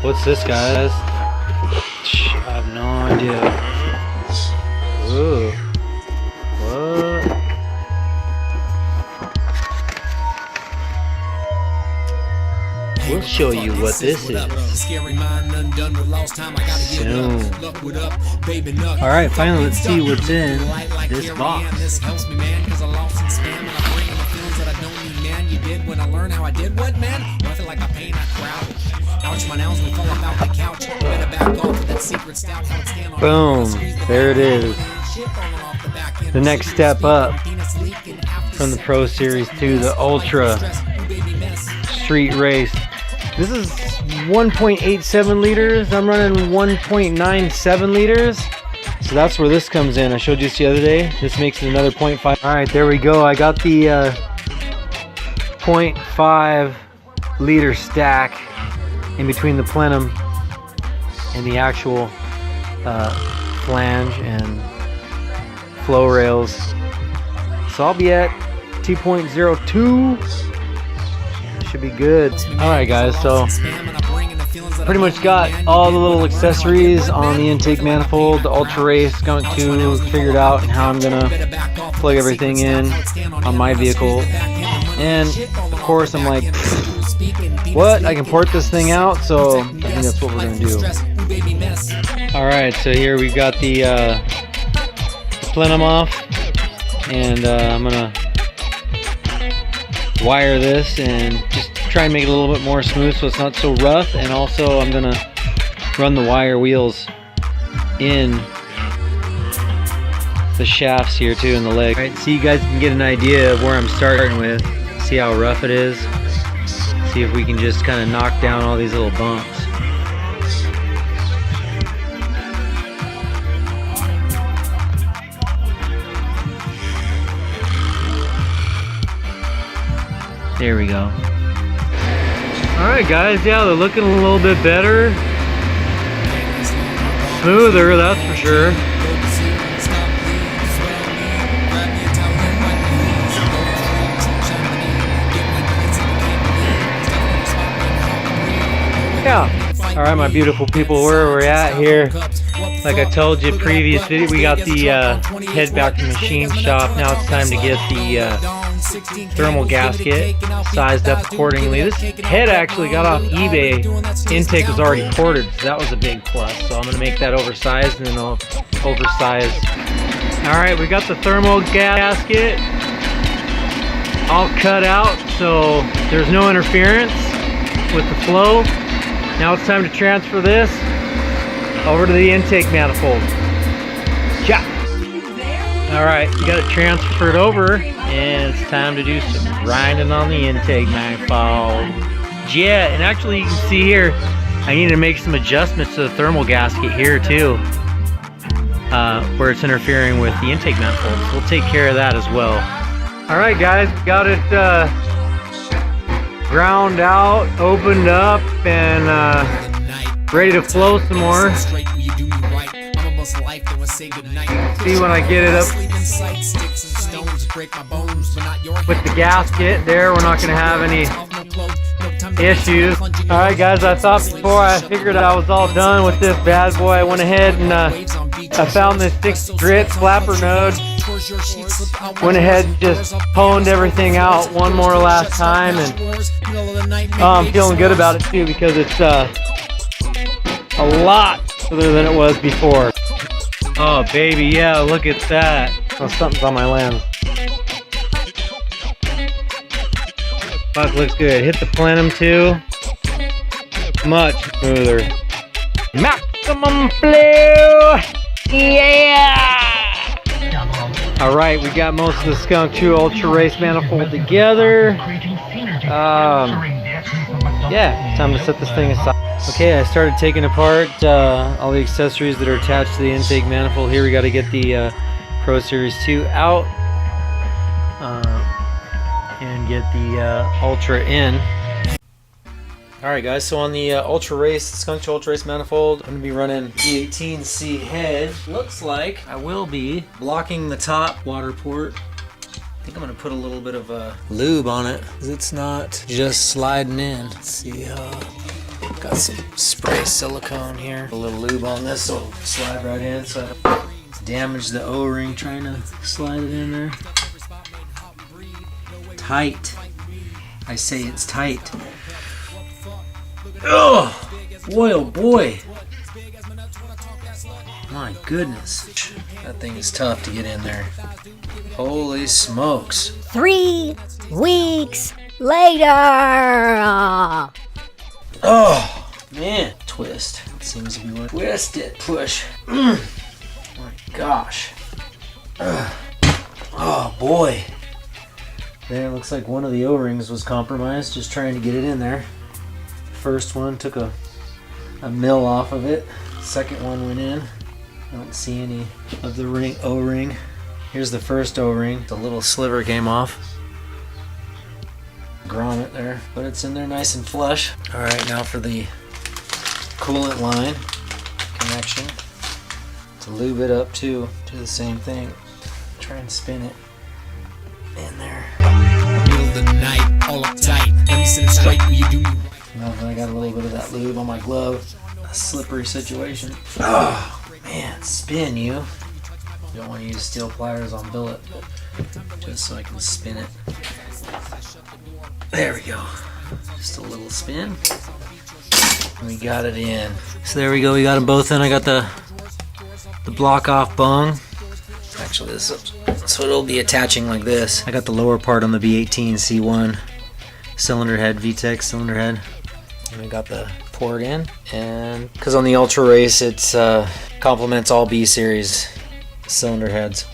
What's this, guys? I have no idea. Ooh. What? We'll show you what this is soon. Alright, finally, let's see what's in this box. Boom, there it is. The next step up from the Pro Series to the Ultra Street Race. This is 1.87 liters. I'm running 1.97 liters. So that's where this comes in. I showed you this the other day. This makes it another 0.5. Alright, there we go. I got the 0.5 liter stack in between the plenum and the actual flange and flow rails. So I'll be at 2.02. Should be good. Alright guys, so pretty much got all the little accessories on the intake manifold, the Ultra Race Skunk2 figured out, and how I'm gonna plug everything in on my vehicle. And of course I'm like, what? I can port this thing out, so I think that's what we're gonna do. Alright, so here we've got the plenum off, and I'm gonna wire this and just try and make it a little bit more smooth so it's not so rough. And also I'm gonna run the wire wheels in the shafts here too, in the leg. Alright, so you guys can get an idea of where I'm starting with. See how rough it is? See if we can just kind of knock down all these little bumps. There we go. Alright guys, yeah, they're looking a little bit better. Smoother, that's for sure. Yeah. Alright, my beautiful people, where we're at here. Like I told you previous video, we got the head back to the machine shop. Now it's time to get the thermal gasket sized up accordingly. This head actually got off eBay. Intake was already ported, so that was a big plus. So I'm going to make that oversized, and then I'll oversize. Alright, we got the thermal gasket all cut out, so there's no interference with the flow. Now it's time to transfer this over to the intake manifold. Yeah. Alright, you got it transferred over, and it's time to do some grinding on the intake manifold. Yeah, and actually you can see here, I need to make some adjustments to the thermal gasket here too, where it's interfering with the intake manifold. So we'll take care of that as well. Alright guys, got it ground out, opened up, and ready to flow some more. See when I get it up with the gasket there, we're not going to have any issues. Alright guys, I thought before I figured I was all done with this bad boy, I went ahead and I found this 6 grit flapper node. Went ahead and just honed everything out one more last time, and I'm feeling good about it too, because it's a lot smoother than it was before. Oh baby, yeah, look at that. Oh, something's on my lens. Fuck, looks good. Hit the plenum too. Much smoother. Maximum flow! Yeah! Alright, we got most of the Skunk2 Ultra Race manifold together. Yeah, time to set this thing aside. Okay, I started taking apart all the accessories that are attached to the intake manifold. Here we got to get the Pro Series 2 out. and get the Ultra in. Alright guys, so on the Ultra Race, Skunk2 Ultra Race manifold, I'm going to be running B18c head. Looks like I will be blocking the top water port. I think I'm going to put a little bit of lube on it, because it's not just sliding in. Let's see, got some spray silicone here. A little lube on this so it'll slide right in, so I don't damage the O-ring trying to slide it in there. Tight. I say it's tight. Oh, boy, oh boy. My goodness. That thing is tough to get in there. Holy smokes. 3 weeks later. Oh, man. Twist. It seems to be working. Twist it. Push. My gosh. Oh, boy. There, it looks like one of the O-rings was compromised, just trying to get it in there. First one took a mil off of it. Second one went in. I don't see any of the O-ring. Here's the first O-ring. The little sliver came off. Grommet there, but it's in there nice and flush. Alright, now for the coolant line connection. To lube it up too. Do the same thing. Try and spin it in there. Middle of the night, all uptight. Let me sit it straight when you do me. Well, I got a little bit of that lube on my glove. A slippery situation. Oh, man, spin you. You don't want to use steel pliers on billet, but just so I can spin it. There we go. Just a little spin. We got it in. So there we go, we got them both in. I got the block off bung. Actually, this is, so it'll be attaching like this. I got the lower part on the B18c1 cylinder head, VTEC cylinder head. And we got the port in, and because on the Ultra Race it's complements all B series cylinder heads,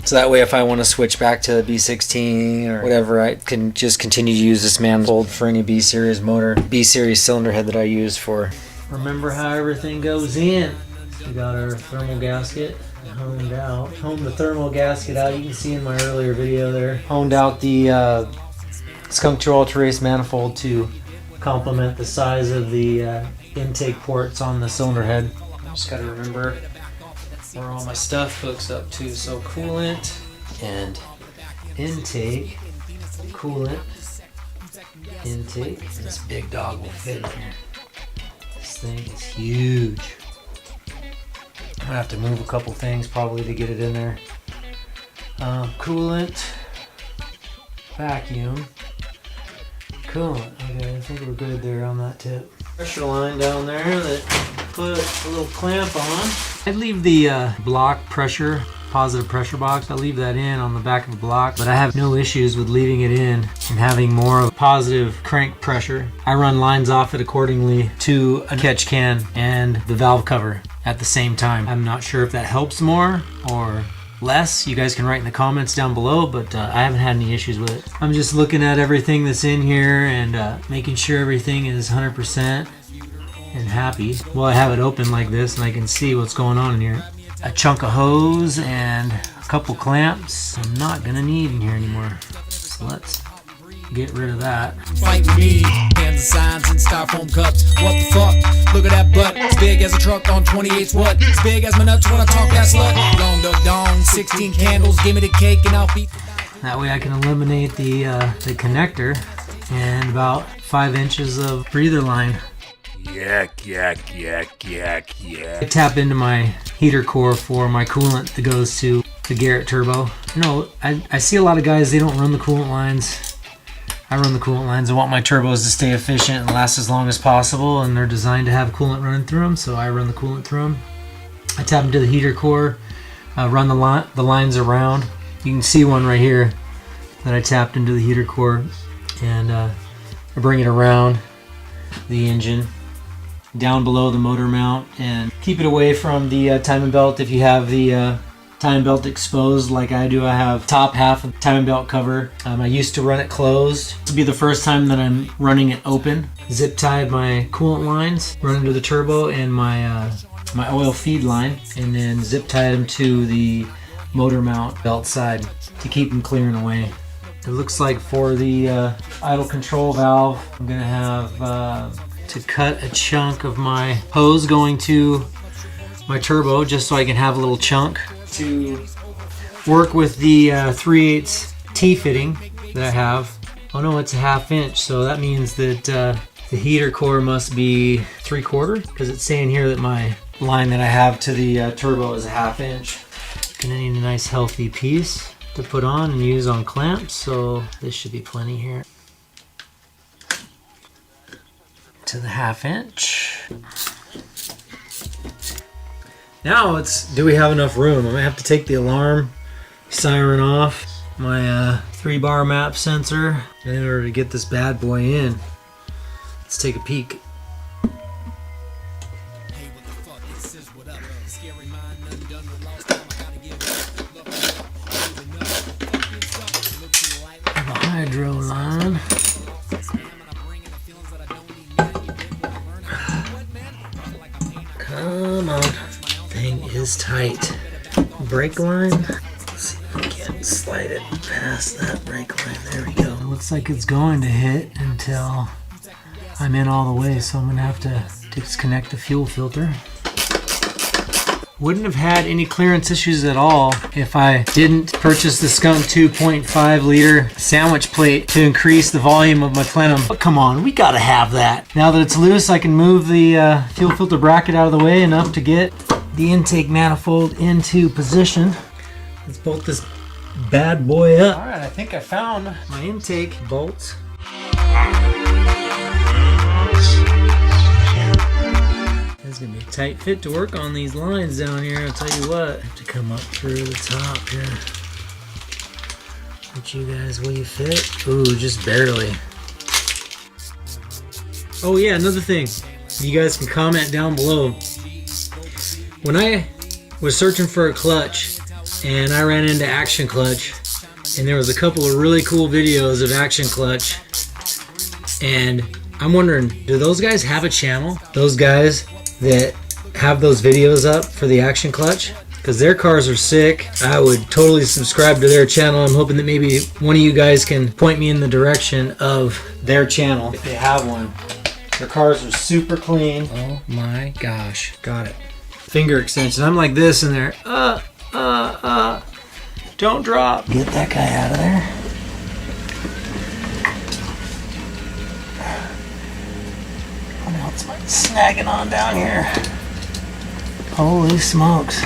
so that way if I want to switch back to B16 or whatever, I can just continue to use this manifold for any B series motor, B series cylinder head that I use for. Remember how everything goes in. We got our thermal gasket honed out. Honed the thermal gasket out. You can see in my earlier video there. Honed out the Skunk2 Ultra Race manifold to complement the size of the intake ports on the cylinder head. Just gotta remember where all my stuff hooks up to. So coolant and intake, coolant, intake. And this big dog will fit in here. This thing is huge. I'm gonna have to move a couple things probably to get it in there. Coolant, vacuum. Coolant. Okay, I think we're good there on that tip. Pressure line down there that put a little clamp on. I'd leave the block pressure, positive pressure box, I'll leave that in on the back of the block, but I have no issues with leaving it in and having more of positive crank pressure. I run lines off it accordingly to a catch can and the valve cover at the same time. I'm not sure if that helps more or less. You guys can write in the comments down below, but I haven't had any issues with it. I'm just looking at everything that's in here and making sure everything is 100% and happy. Well, I have it open like this and I can see what's going on in here. A chunk of hose and a couple clamps I'm not gonna need in here anymore. So let's get rid of that. Fight with me, hands and signs and styrofoam cups. What the fuck? Look at that butt. It's big as a truck on 28's what? It's big as my nuts when I talk that slut. Long dog dong, 16 candles, give me the cake and I'll beat. That way I can eliminate the connector and about 5 inches of breather line. Yak, yak, yak, yak, yak. I tap into my heater core for my coolant that goes to the Garrett turbo. No, I see a lot of guys, they don't run the coolant lines. I run the coolant lines. I want my turbos to stay efficient and last as long as possible, and they're designed to have coolant running through them, so I run the coolant through them. I tap into the heater core, run the lines around. You can see one right here that I tapped into the heater core, and I bring it around the engine down below the motor mount and keep it away from the timing belt. If you have the timing belt exposed like I do, I have top half of the timing belt cover. I used to run it closed. This will be the first time that I'm running it open. Zip tied my coolant lines, run into the turbo and my my oil feed line, and then zip tied them to the motor mount belt side to keep them clearing away. It looks like for the idle control valve, I'm gonna have to cut a chunk of my hose going to my turbo just so I can have a little chunk to work with the 3/8 T-fitting that I have. Oh no, it's a 1/2 inch, so that means that the heater core must be 3/4 because it's saying here that my line that I have to the turbo is a 1/2 inch. Gonna need a nice healthy piece to put on and use on clamps, so this should be plenty here. To the 1/2 inch. Now it's, do we have enough room? I'm gonna have to take the alarm siren off my 3-bar map sensor in order to get this bad boy in. Let's take a peek. Hydro line. Come on. Thing is tight. Brake line. Let's see if we can slide it past that brake line. There we go. Looks like it's going to hit until I'm in all the way, so I'm gonna have to disconnect the fuel filter. Wouldn't have had any clearance issues at all if I didn't purchase the Skunk2 0.5 liter sandwich plate to increase the volume of my plenum. But come on, we gotta have that. Now that it's loose, I can move the fuel filter bracket out of the way enough to get the intake manifold into position. Let's bolt this bad boy up. All right, I think I found my intake bolts. It's gonna be a tight fit to work on these lines down here, I'll tell you what. I have to come up through the top here. Let you guys, will you fit? Ooh, just barely. Oh yeah, another thing. You guys can comment down below. When I was searching for a clutch and I ran into Action Clutch, and there was a couple of really cool videos of Action Clutch, and I'm wondering, do those guys have a channel? Those guys that have those videos up for the Action Clutch, because their cars are sick. I would totally subscribe to their channel. I'm hoping that maybe one of you guys can point me in the direction of their channel if they have one. Their cars are super clean. Oh my gosh, got it. Finger extension. I'm like this in there. Don't drop. Get that guy out of there. What else am I snagging on down here? Holy smokes.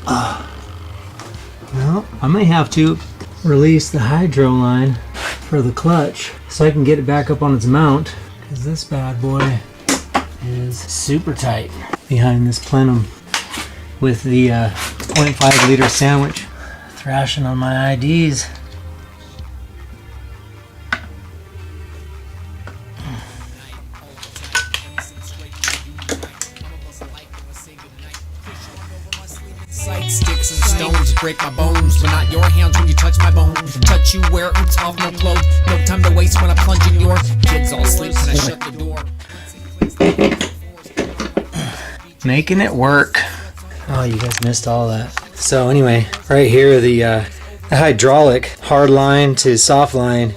Well, I may have to release the hydro line for the clutch so I can get it back up on its mount, because this bad boy is super tight behind this plenum with the 0.5 liter sandwich thrashing on my IDs. Sticks and stones break my bones, but not your hands when you touch my bones. Touch you where it's off, no clothes. No time to waste when I plunge in your kids all sleep and I shut the door. Making it work. Oh, you guys missed all that. So anyway, right here, the hydraulic hard line to soft line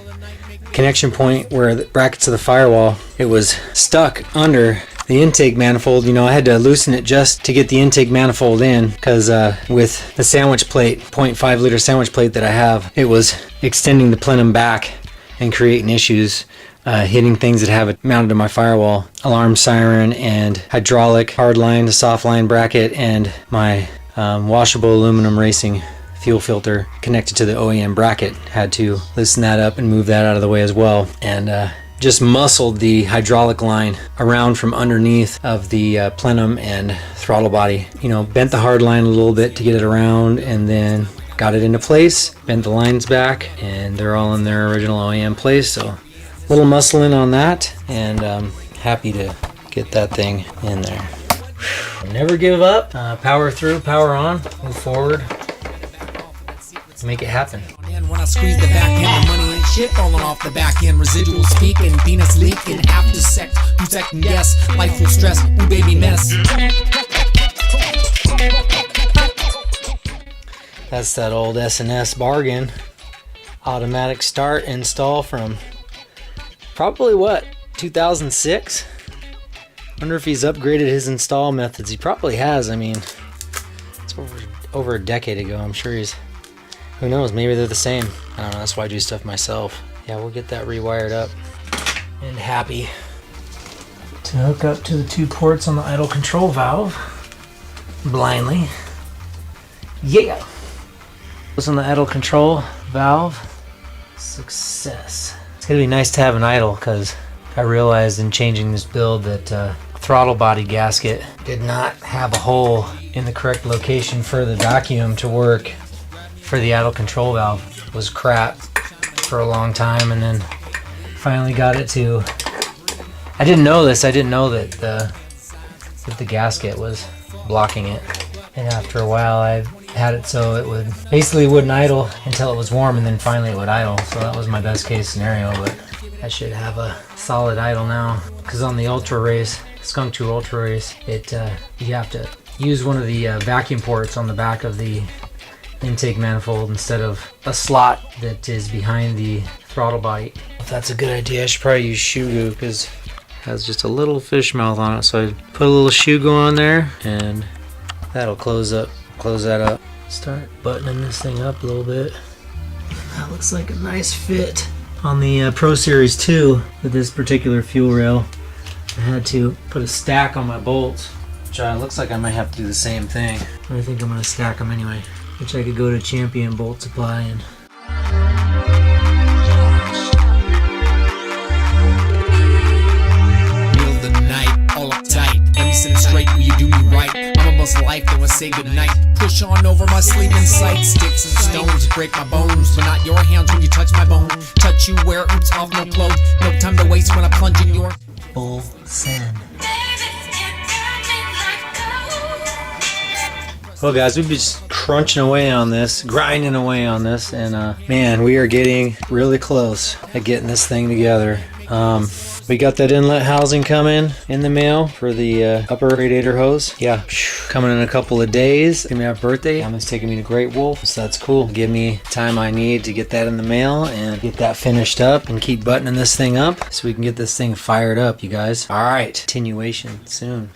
connection point where the brackets to the firewall, it was stuck under the intake manifold. You know, I had to loosen it just to get the intake manifold in, because with the sandwich plate, 0.5 liter sandwich plate that I have, it was extending the plenum back and creating issues, hitting things that have it mounted to my firewall. Alarm siren and hydraulic hard line to soft line bracket, and my washable aluminum racing fuel filter connected to the OEM bracket. Had to loosen that up and move that out of the way as well, and just muscled the hydraulic line around from underneath of the plenum and throttle body. You know, bent the hard line a little bit to get it around, and then got it into place, bent the lines back, and they're all in their original OEM place. So a little muscling on that, and happy to get that thing in there. Never give up, power through, power on, move forward, make it happen. When I squeeze the back end, the money ain't shit falling off the back end. Residuals peaking, penis leaking. After sex, you second guess. Life will stress, ooh baby mess. That's that old S&S bargain. automatic start install from probably what, 2006? Wonder if he's upgraded his install methods. He probably has. I mean, it's over a decade ago. I'm sure he's, who knows, maybe they're the same. I don't know, that's why I do stuff myself. Yeah, we'll get that rewired up and happy to hook up to the 2 ports on the idle control valve blindly. Yeah! What's on the idle control valve? Success. It's gonna be nice to have an idle because I realized in changing this build that throttle body gasket did not have a hole in the correct location for the vacuum to work for the idle control valve. It was crap for a long time, and then finally got it to. I didn't know this. I didn't know that the gasket was blocking it, and after a while I had it so it would basically wouldn't idle until it was warm, and then finally it would idle. So that was my best case scenario, but I should have a solid idle now, because on the Ultra Race, Skunk2 Ultra Race, you have to use one of the vacuum ports on the back of the intake manifold instead of a slot that is behind the throttle body. If that's a good idea, I should probably use shoe goo because it has just a little fish mouth on it. So I put a little shoe goo on there, and that'll close that up. Start buttoning this thing up a little bit. That looks like a nice fit. On the Pro Series 2 with this particular fuel rail, I had to put a stack on my bolts, which looks like I might have to do the same thing. I think I'm going to stack them anyway, which I could go to Champion Bolt Supply and Middle of the night, all uptight. Let me sit it straight, will you do me right? I'm almost life, then I say goodnight. Push on over my sleeping sight. Sticks and stones break my bones, but not your hands when you touch my bone. Touch you where it roots off, no flow. No time to waste when I plunge in your full send. Well guys, we've been just crunching away on this, grinding away on this, and man, we are getting really close at getting this thing together. We got that inlet housing coming in the mail for the upper radiator hose. Yeah, coming in a couple of days. It's gonna be my birthday. Emma's taking me to Great Wolf, so that's cool. Give me time I need to get that in the mail and get that finished up and keep buttoning this thing up so we can get this thing fired up, you guys. All right, continuation soon.